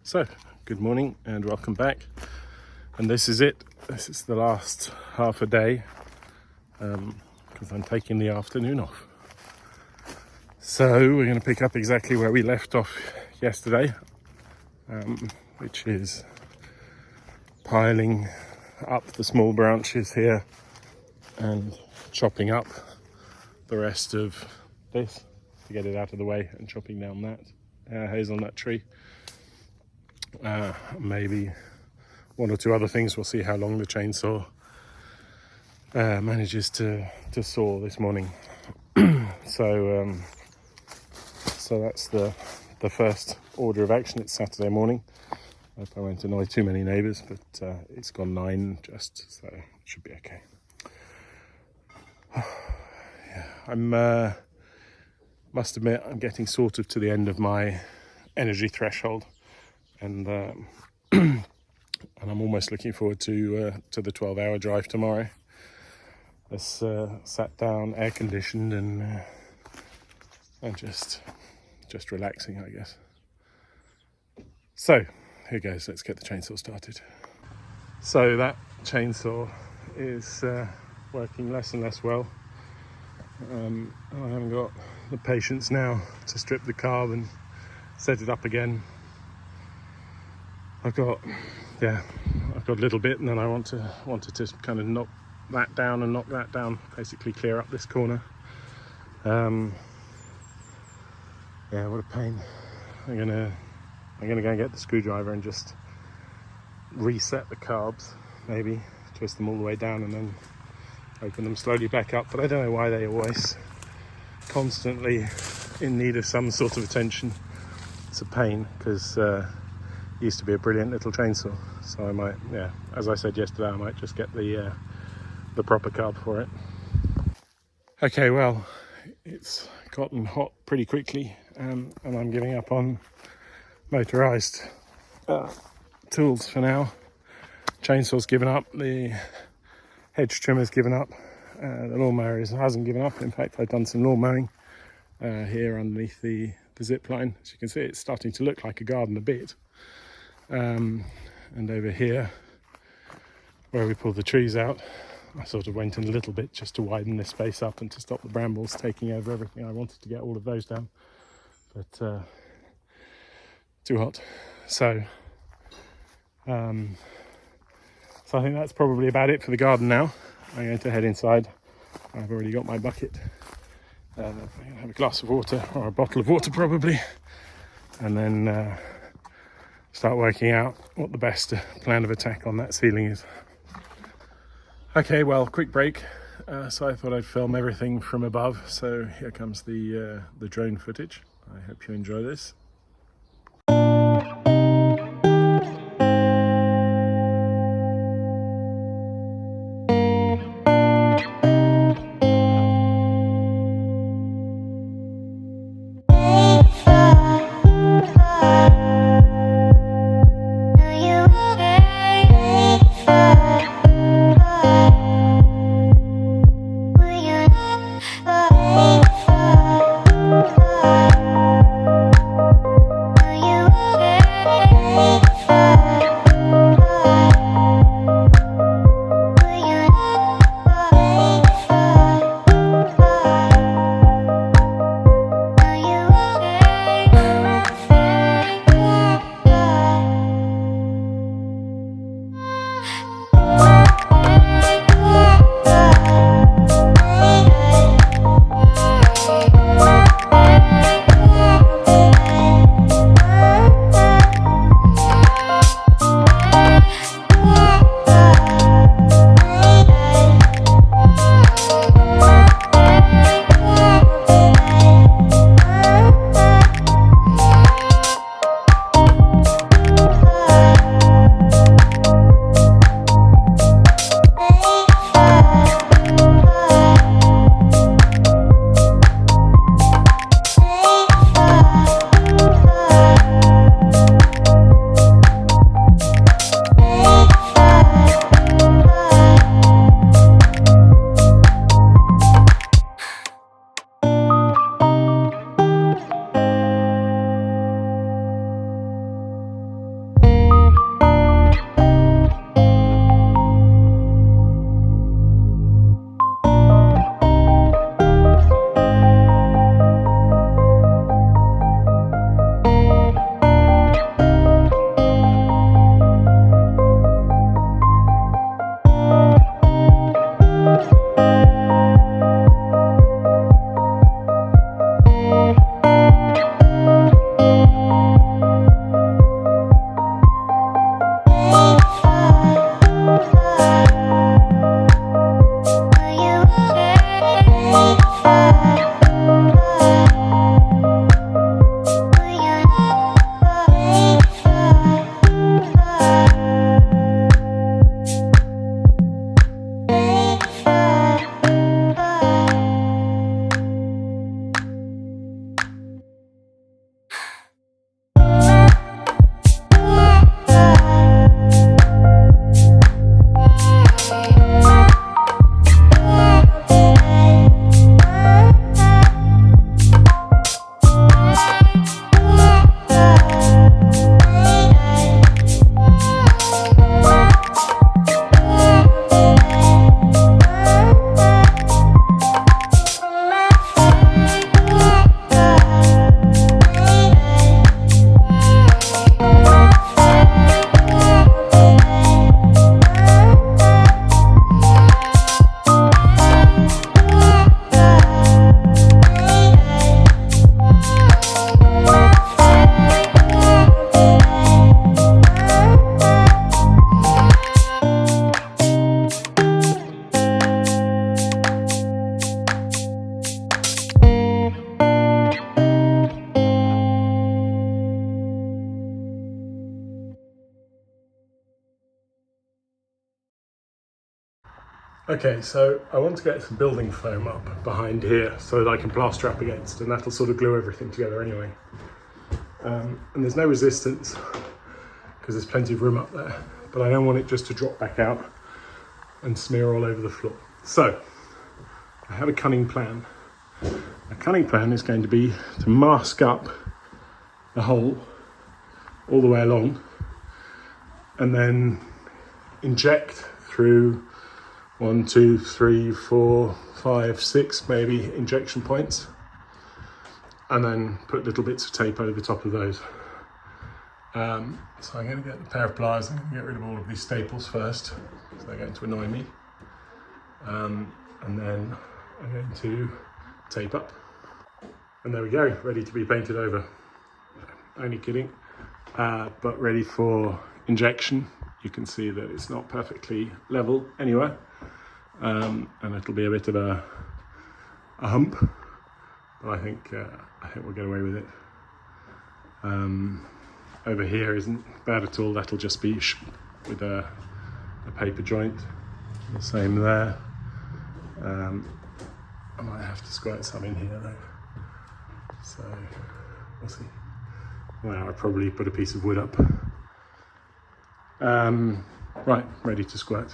So, good morning and welcome back. And this is it. This is the last half a day because I'm taking the afternoon off. So we're going to pick up exactly where we left off yesterday, which is piling up the small branches here and chopping up the rest of this to get it out of the way, and chopping down that hazelnut tree. Maybe one or two other things. We'll see how long the chainsaw manages to saw this morning. So that's the first order of action. It's Saturday morning. I hope I won't annoy too many neighbours, but it's gone 9 just, so it should be okay. Yeah, must admit I'm getting sort of to the end of my energy threshold, and and I'm almost looking forward to the 12-hour drive tomorrow. It's sat down, air conditioned, and just relaxing, I guess. So here goes. Let's get the chainsaw started. So that chainsaw is working less and less well. I haven't got the patience now to strip the carb and set it up again. I've got a little bit, and then I wanted to kind of knock that down, basically clear up this corner. Yeah, what a pain. I'm gonna go and get the screwdriver and just reset the carbs, maybe twist them all the way down and then open them slowly back up. But I don't know why they always constantly in need of some sort of attention. It's a pain, because it used to be a brilliant little chainsaw. So I might, as I said yesterday, I might just get the proper carb for it. Okay, well, it's gotten hot pretty quickly, and I'm giving up on motorised tools for now. Chainsaw's given up, the hedge trimmer's given up, the lawnmower hasn't given up. In fact, I've done some lawn mowing here underneath the zip line. As you can see, it's starting to look like a garden a bit. And over here, where we pulled the trees out, I sort of went in a little bit just to widen this space up and to stop the brambles taking over everything. I wanted to get all of those down, but too hot. So I think that's probably about it for the garden now. I'm going to head inside. I've already got my bucket. I'm going to have a glass of water, or a bottle of water probably, and then start working out what the best plan of attack on that ceiling is. Okay, well, quick break. So I thought I'd film everything from above. So here comes the drone footage. I hope you enjoy this. Okay, so I want to get some building foam up behind here so that I can plaster up against, and that'll sort of glue everything together anyway. And there's no resistance because there's plenty of room up there, but I don't want it just to drop back out and smear all over the floor. So I have a cunning plan. A cunning plan is going to be to mask up the hole all the way along and then inject through 1, 2, 3, 4, 5, 6 maybe injection points, and then put little bits of tape over the top of those. So I'm going to get the pair of pliers. I'm going to get rid of all of these staples first, so they're going to annoy me. And then I'm going to tape up. And there we go, ready to be painted over. Only kidding, but ready for injection. You can see that it's not perfectly level anywhere. And it'll be a bit of a hump, but I think we'll get away with it. Over here isn't bad at all. That'll just be with a paper joint. The same there. I might have to squirt some in here though, so we'll see. Well, I'll probably put a piece of wood up. Right, ready to squirt.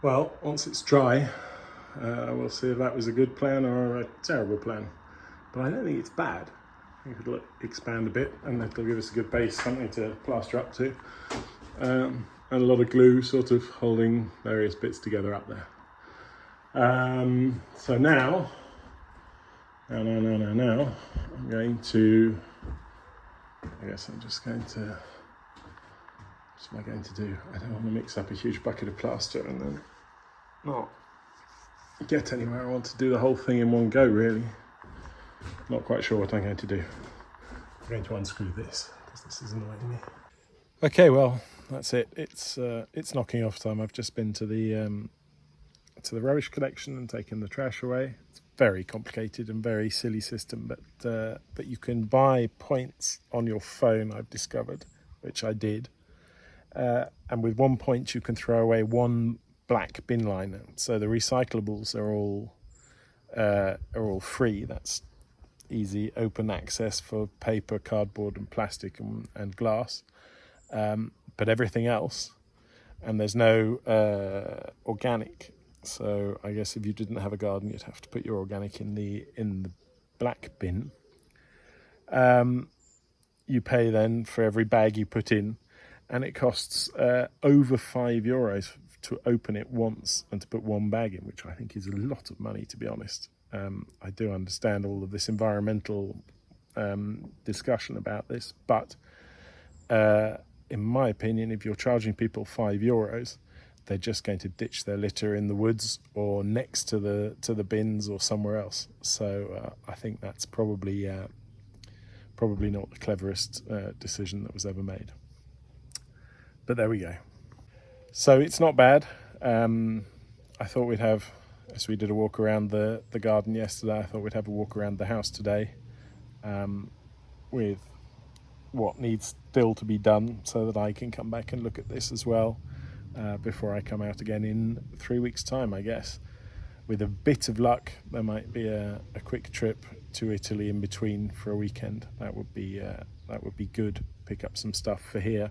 Well, once it's dry, we'll see if that was a good plan or a terrible plan. But I don't think it's bad. I think it'll expand a bit and that'll give us a good base, something to plaster up to. And a lot of glue sort of holding various bits together up there. So now, I'm going to, I guess I'm just going to, what am I going to do? I don't want to mix up a huge bucket of plaster and then not get anywhere. I want to do the whole thing in one go, really. Not quite sure what I'm going to do. I'm going to unscrew this because this is annoying me. Okay, well, that's it. It's knocking off time. I've just been to the rubbish collection and taken the trash away. It's very complicated and very silly system, but you can buy points on your phone, I've discovered, which I did. And with 1 point you can throw away one black bin liner. So the recyclables are all free. That's easy open access for paper, cardboard and plastic and glass, but everything else, and there's no organic. So I guess if you didn't have a garden, you'd have to put your organic in the black bin. You pay then for every bag you put in, and it costs over €5 to open it once and to put one bag in, which I think is a lot of money, to be honest. I do understand all of this environmental discussion about this, but in my opinion, if you're charging people €5, they're just going to ditch their litter in the woods or next to the bins or somewhere else. So I think that's probably not the cleverest decision that was ever made. But there we go. So it's not bad. I thought we'd have, as we did a walk around the garden yesterday, I thought we'd have a walk around the house today, with what needs still to be done, so that I can come back and look at this as well before I come out again in 3 weeks' time, I guess. With a bit of luck, there might be a quick trip to Italy in between for a weekend. That would be good. Pick up some stuff for here,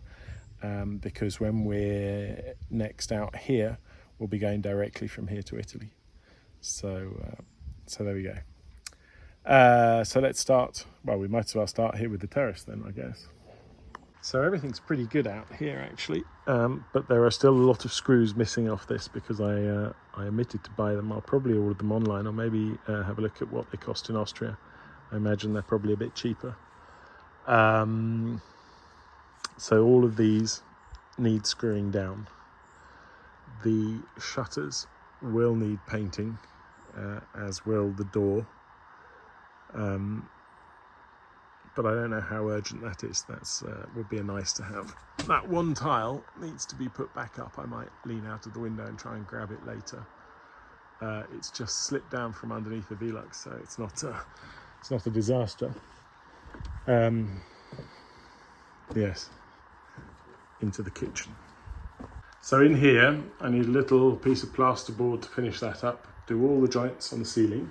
because when we're next out here, we'll be going directly from here to Italy. So there we go. So let's start. Well, we might as well start here with the terrace then, I guess. So everything's pretty good out here actually, but there are still a lot of screws missing off this because I omitted to buy them. I'll probably order them online, or maybe have a look at what they cost in Austria. I imagine they're probably a bit cheaper. So all of these need screwing down. The shutters will need painting, as will the door. But I don't know how urgent that is. That's would be a nice to have. That one tile needs to be put back up. I might lean out of the window and try and grab it later. It's just slipped down from underneath the Velux, so it's not a disaster. Yes, into the kitchen. So in here, I need a little piece of plasterboard to finish that up. Do all the joints on the ceiling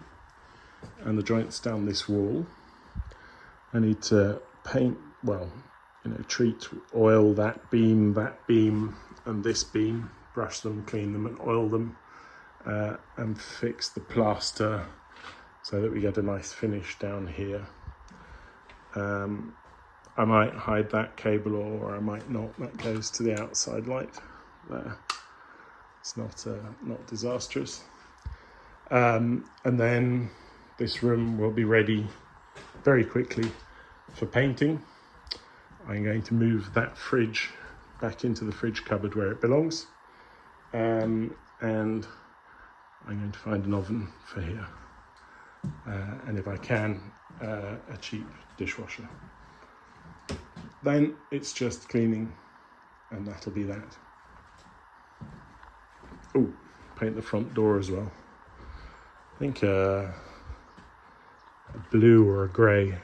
and the joints down this wall. I need to paint, treat, oil that beam, and this beam, brush them, clean them and oil them, and fix the plaster so that we get a nice finish down here. I might hide that cable, or I might not. That goes to the outside light there. It's not disastrous. And then this room will be ready very quickly for painting. I'm going to move that fridge back into the fridge cupboard where it belongs, and I'm going to find an oven for here, and if I can, a cheap dishwasher. Then it's just cleaning, and that'll be that. Oh, paint the front door as well. I think a blue or a grey.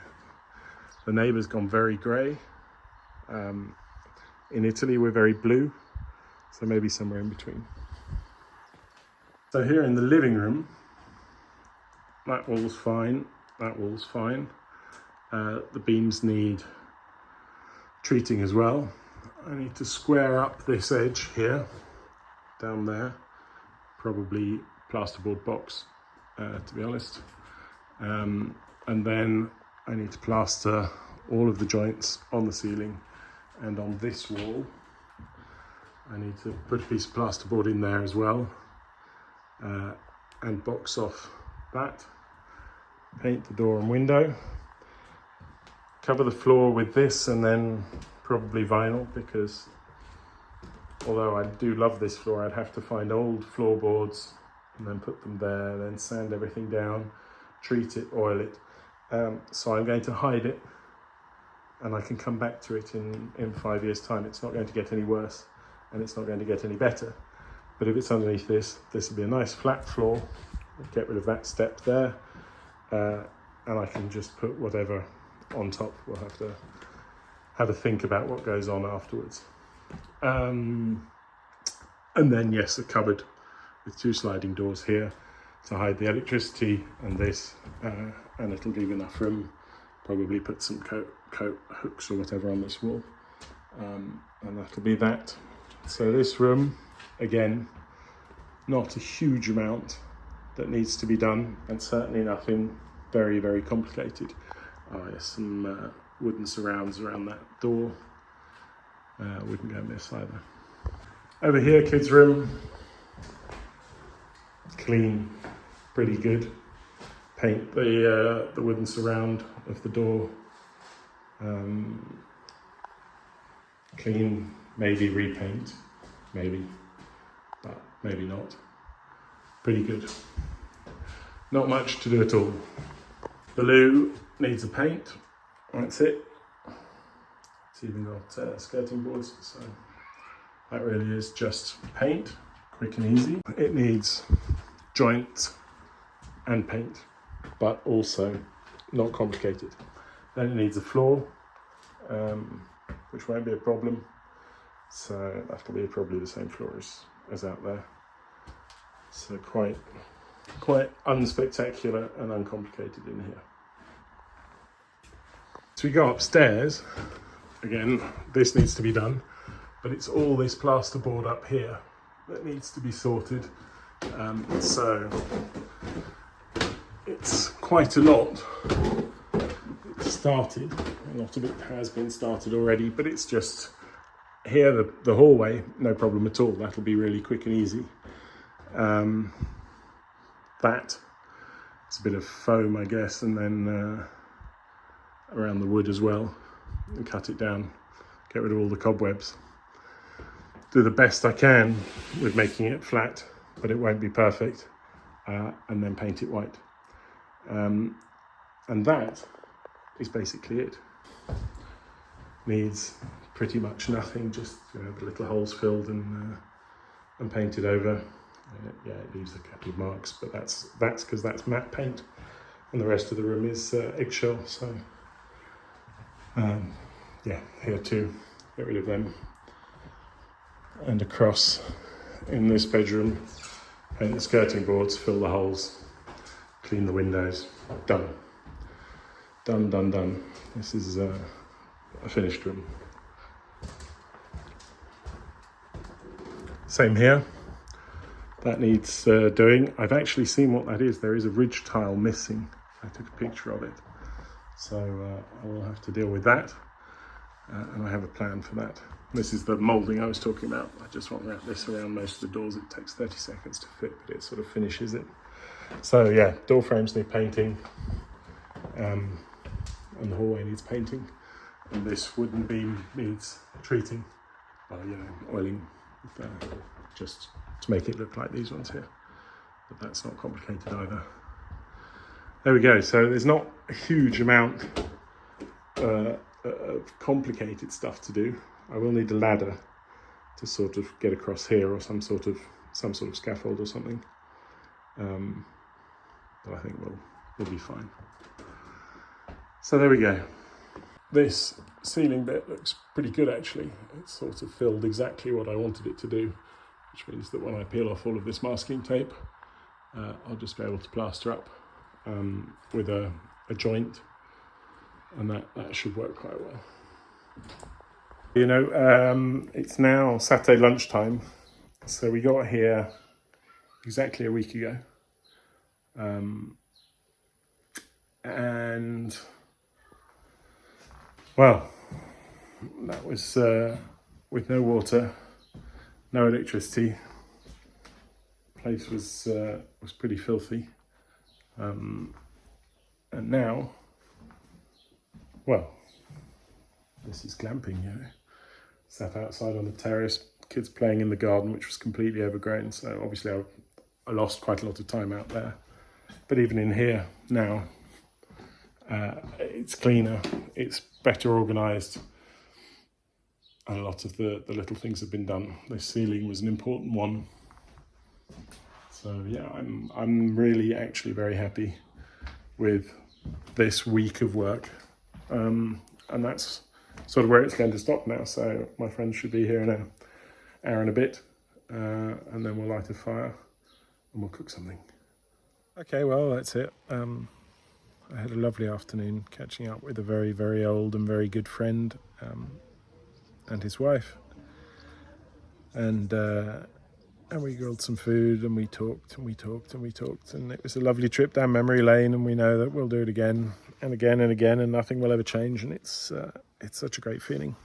The neighbour's gone very grey. In Italy we're very blue, so maybe somewhere in between. So here in the living room, that wall's fine, that wall's fine. The beams need treating as well. I need to square up this edge here, down there, probably plasterboard box, to be honest. And then I need to plaster all of the joints on the ceiling and on this wall. I need to put a piece of plasterboard in there as well, and box off that. Paint the door and window. Cover the floor with this and then probably vinyl, because although I do love this floor, I'd have to find old floorboards and then put them there, then sand everything down, treat it, oil it. So I'm going to hide it, and I can come back to it in 5 years' time. It's not going to get any worse, and it's not going to get any better. But if it's underneath this will be a nice flat floor. Get rid of that step there, and I can just put whatever on top. We'll have to have a think about what goes on afterwards. And then, yes, a cupboard with 2 sliding doors here to hide the electricity, and this and it'll leave enough room. Probably put some coat hooks or whatever on this wall, and that'll be that. So this room, again, not a huge amount that needs to be done, and certainly nothing very, very complicated. Oh, yes, some wooden surrounds around that door. Wouldn't go miss either. Over here, kids' room, clean, pretty good. Paint the wooden surround of the door. Clean, maybe repaint, maybe, but maybe not. Pretty good. Not much to do at all. The loo needs a paint, that's it. It's even got skirting boards, so that really is just paint, quick and easy. It needs joints and paint, but also not complicated. Then it needs a floor, which won't be a problem. So that'll be probably the same floor as out there. So quite unspectacular and uncomplicated in here. So we go upstairs. Again, this needs to be done, but it's all this plasterboard up here that needs to be sorted. So it's quite a lot. It's started, a lot of it has been started already, but it's just here, the hallway, no problem at all. That'll be really quick and easy. That, it's a bit of foam, I guess, and then around the wood as well, and cut it down, get rid of all the cobwebs. Do the best I can with making it flat, but it won't be perfect, and then paint it white. And that is basically it. Needs pretty much nothing, just the little holes filled and painted over. Yeah, it leaves a couple of marks, but that's because that's matte paint, and the rest of the room is eggshell. So yeah, here too, get rid of them. And across in this bedroom, paint the skirting boards, fill the holes, clean the windows. Done. Done, done, done. This is a finished room. Same here. That needs doing. I've actually seen what that is. There is a ridge tile missing. I took a picture of it. So I will have to deal with that. And I have a plan for that. This is the moulding I was talking about. I just want to wrap this around most of the doors. It takes 30 seconds to fit, but it sort of finishes it. So yeah, door frames need painting. And the hallway needs painting. And this wooden beam needs treating. Well, oiling, just to make it look like these ones here. But that's not complicated either. There we go. So there's not a huge amount of complicated stuff to do. I will need a ladder to sort of get across here, or some sort of scaffold or something. But I think we'll be fine. So there we go. This ceiling bit looks pretty good actually. It's sort of filled exactly what I wanted it to do, which means that when I peel off all of this masking tape, I'll just be able to plaster up with a joint, and that should work quite well. It's now Saturday lunchtime, so we got here exactly a week ago, and well, that was with no water, no electricity. The place was pretty filthy, and now, well, this is glamping, Sat outside on the terrace, kids playing in the garden, which was completely overgrown. So obviously I lost quite a lot of time out there. But even in here now, it's cleaner, it's better organised. And a lot of the little things have been done. The ceiling was an important one. So yeah, I'm really actually very happy with this week of work. And that's sort of where it's going to stop now. So my friends should be here in an hour and a bit, and then we'll light a fire and we'll cook something. Okay, well, that's it. I had a lovely afternoon catching up with a very, very old and very good friend and his wife. And we grilled some food, and we talked and we talked and we talked, and it was a lovely trip down memory lane, and we know that we'll do it again and again and again, and nothing will ever change, and it's such a great feeling.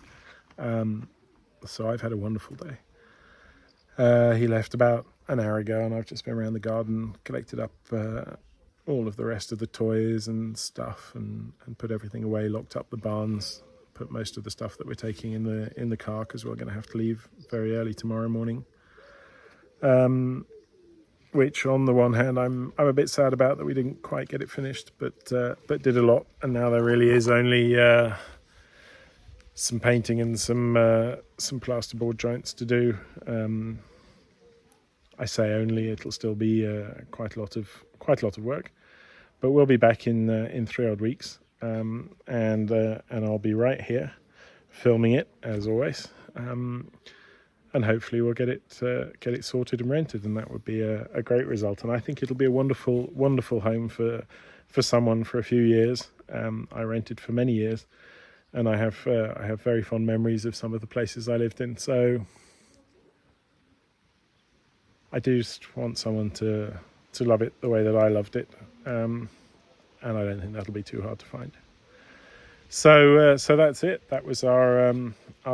So I've had a wonderful day. He left about an hour ago, and I've just been around the garden, collected up all of the rest of the toys and stuff, and put everything away, locked up the barns, put most of the stuff that we're taking in the car, because we're going to have to leave very early tomorrow morning. Which on the one hand I'm a bit sad about, that we didn't quite get it finished, but did a lot, and now there really is only some painting and some plasterboard joints to do. I say only, it'll still be quite a lot of work, but we'll be back in 3 odd weeks, and I'll be right here filming it as always. And hopefully we'll get it sorted and rented, and that would be a great result. And I think it'll be a wonderful, wonderful home for someone for a few years. I rented for many years, and I have very fond memories of some of the places I lived in. So I do just want someone to love it the way that I loved it, and I don't think that'll be too hard to find. So that's it. That was our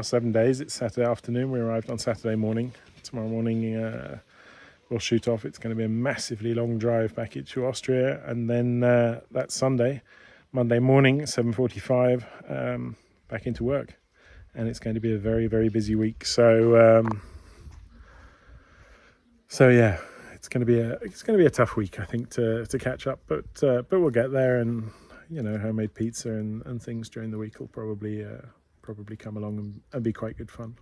7 days. It's Saturday afternoon. We arrived on Saturday morning. Tomorrow morning we'll shoot off. It's going to be a massively long drive back into Austria, and then that's Monday morning, 7:45, back into work, and it's going to be a very, very busy week. So yeah, it's going to be a tough week, I think, to catch up, but we'll get there. And homemade pizza and things during the week will probably come along and be quite good fun.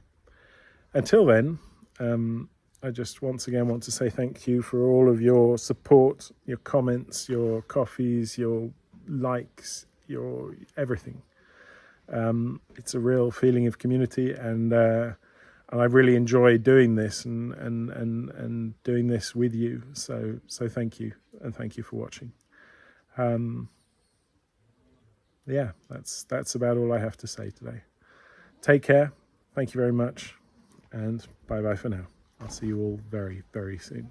Until then, I just once again want to say thank you for all of your support, your comments, your coffees, your likes, your everything. It's a real feeling of community, and I really enjoy doing this and doing this with you. So thank you, and thank you for watching. Yeah, that's about all I have to say today. Take care. Thank you very much, and bye for now. I'll see you all very, very soon.